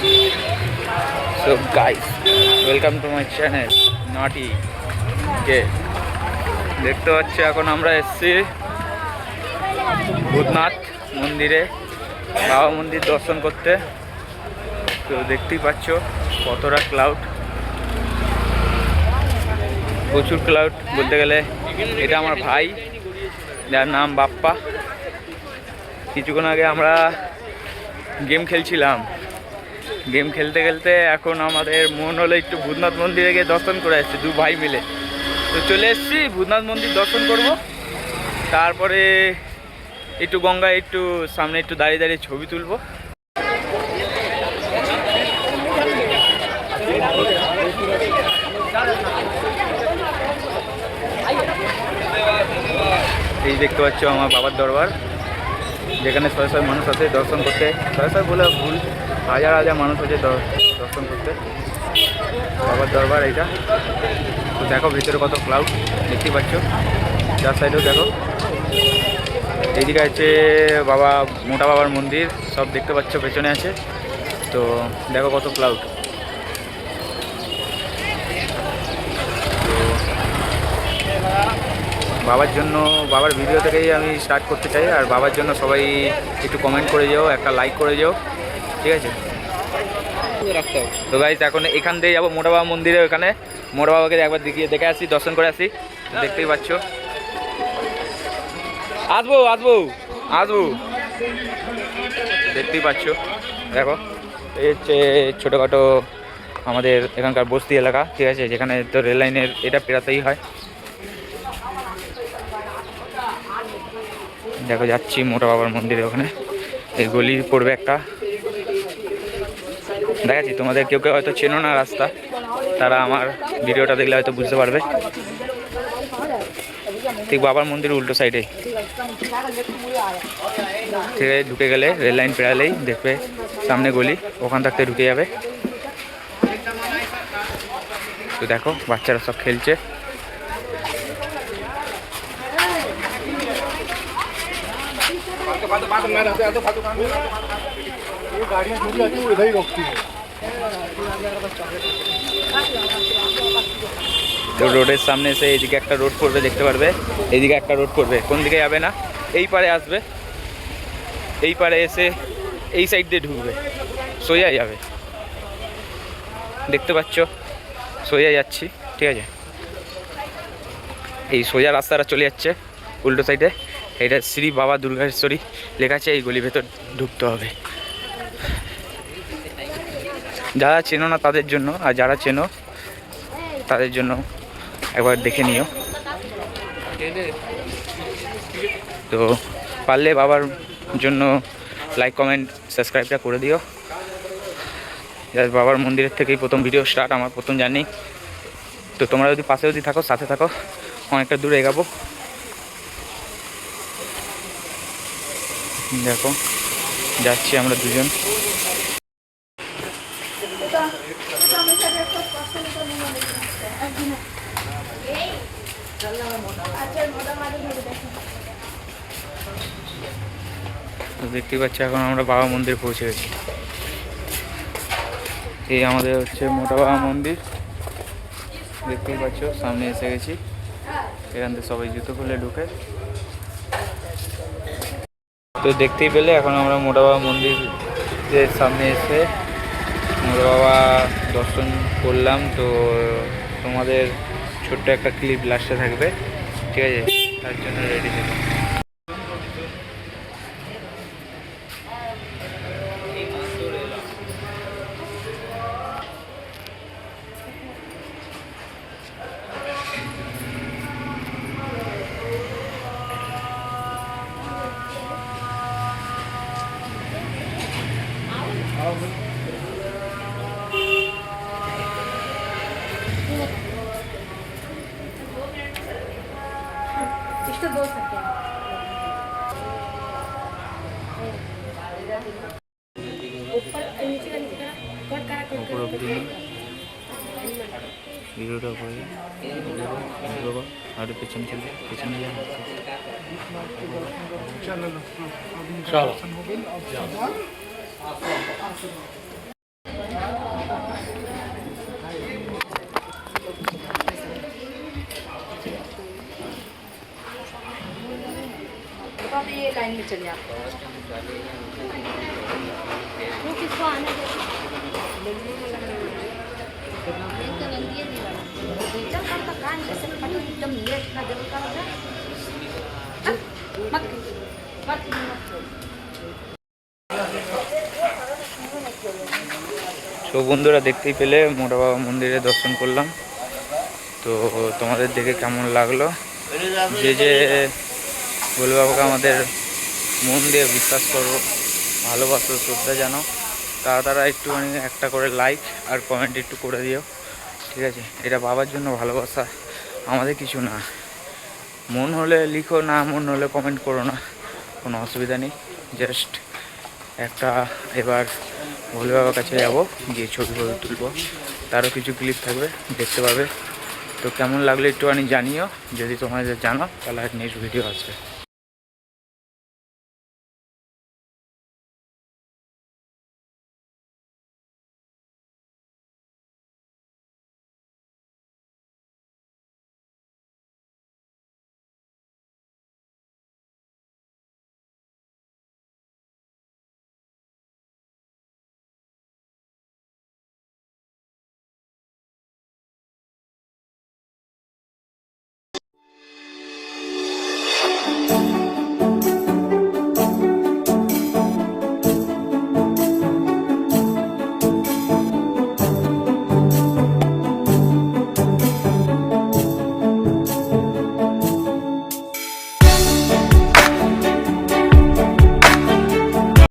So guys, welcome to my channel Naughty কে দেখতে পাচ্ছি এখন আমরা এসেছি ভূতনাথ মন্দিরে, বাবা মন্দির দর্শন করতে। তো দেখতেই পাচ্ছ কতটা ক্লাউড, প্রচুর ক্লাউড বলতে গেলে। এটা আমার ভাই, যার নাম বাপ্পা। কিছুক্ষণ আগে আমরা গেম খেলছিলাম, গেম খেলতে খেলতে এখন আমাদের মন হলো একটু ভূতনাথ মন্দিরে গিয়ে দর্শন করে আসছি দু ভাই মিলে। তো চলে এসেছি ভূতনাথ মন্দির দর্শন করব, তারপরে একটু গঙ্গায় একটু সামনে একটু দাঁড়িয়ে দাঁড়িয়ে ছবি তুলব। এই দেখতে পাচ্ছ আমার বাবার দরবার, যেখানে শয়ে শয়ে মানুষ আছে দর্শন করতে। শয়ে শয়ে বলে ভুল, হাজার হাজার মানুষ আছে দর্শন করতে। বাবার দরবার এইটা। তো দেখো ভিতরে কত ক্লাউড দেখতেই পাচ্ছ, যার সাইডেও দেখো। এইদিকে আছে বাবা, মোটা বাবার মন্দির, সব দেখতে পাচ্ছ পেছনে আছে। তো দেখো কত ক্লাউড। তো বাবার জন্য, বাবার ভিডিও থেকেই আমি স্টার্ট করতে চাই। আর বাবার জন্য সবাই একটু কমেন্ট করে যাও, একটা লাইক করে যাও, ঠিক আছে? তো গাইস এখন এখান থেকে যাবো মোটা বাবা মন্দিরে, ওখানে মোটা বাবাকে একবার দেখে আসি, দর্শন করে আসি। দেখতেই পাচ্ছ, আসবো আসবো আসবো, দেখতেই পাচ্ছ। দেখো এই হচ্ছে ছোটোখাটো আমাদের এখানকার বস্তি এলাকা, ঠিক আছে? যেখানে তো রেল লাইনের এটা পেরাতেই হয়। দেখো যাচ্ছি মোটা বাবার মন্দিরে, ওখানে এই গলি পড়বে একটা, দেখাচ্ছি তোমাদের। কেউ কেউ হয়তো চেনো না রাস্তা, তারা আমার ভিডিওটা দেখলে হয়তো বুঝতে পারবে। ঠিক বাবার মন্দির উল্টো সাইডে, ঠিক আছে? ঢুকে গেলে রেল লাইন পেরালেই দেখবে সামনে গলি, ওখান থাকতে ঢুকে যাবে। তো দেখো বাচ্চারা সব খেলছে। তো রোডের সামনে এসে এইদিকে একটা রোড পড়বে, দেখতে পারবে। এইদিকে একটা রোড পড়বে, কোন দিকে যাবে না, এই পারে আসবে, এই পারে এসে এই সাইড দিয়ে ঢুকবে, সোজা যাবে। দেখতে পাচ্ছ সোজা যাচ্ছি, ঠিক আছে? এই সোজা রাস্তাটা চলে যাচ্ছে উল্টো সাইডে। এটা শ্রী বাবা দুর্গেশ্বরী লেখা আছে, এই গলির ভেতর ঢুকতে হবে। যারা চেনো না তাদের জন্য, আর যারা চেনো তাদের জন্য একবার দেখে নিও। তো পারলে বাবার জন্য লাইক কমেন্ট সাবস্ক্রাইবটা করে দিও। বাবার মন্দিরের থেকেই প্রথম ভিডিও স্টার্ট, আমার প্রথম জার্নি। তো তোমরা যদি পাশে যদি থাকো, সাথে থাকো, অনেকটা দূরে এগাবো। দেখো যাচ্ছি আমরা দুজন। তো দেখতেই পাচ্ছি এখন আমরা বাবা মন্দির পৌঁছে গেছি। এই আমাদের হচ্ছে মোটা বাবা মন্দির, দেখতেই পাচ্ছ সামনে এসে গেছি। এখান থেকে সবাই জুতো খুলে ঢুকে। তো দেখতেই পেলে এখন আমরা মোটা বাবা মন্দিরের সামনে এসে মোটা বাবা দর্শন করলাম। তো তোমাদের ছোট্ট একটা ক্লিপ লাস্টে থাকবে, ঠিক আছে? তার জন্য রেডি থেকো। इसको बोल सकते हैं। ऊपर नीचे का कट करा ভিডিওটা করে আর পেছনে চলে, পেছনে চলো। ये लाइन में चलिए आप वो किसको आने दे एकदम लेट ना जब का मत मत সব বন্ধুরা দেখতেই পেলে মোটা বাবা মন্দিরে দর্শন করলাম। তো তোমাদের দেখে কেমন লাগলো? যে যে ভোলে বাবাকে আমাদের মন দিয়ে বিশ্বাস করো, ভালোবাসো, শ্রদ্ধা জানো, তারা একটুখানি একটা করে লাইক আর কমেন্ট একটু করে দিও, ঠিক আছে? এটা বাবার জন্য ভালোবাসা, আমাদের কিছু না। মন হলে লিখো, না মন হলে কমেন্ট করো না, কোনো অসুবিধা নেই। জাস্ট একটা এবার ভোলে বাবার কাছে যাবো, গিয়ে ছবি তুলবো, তারও কিছু ক্লিপ থাকবে, দেখতে পাবে। তো কেমন লাগলো একটুখানি জানিও, যদি তোমাদের জানো তাহলে নেক্সট ভিডিও আসবে।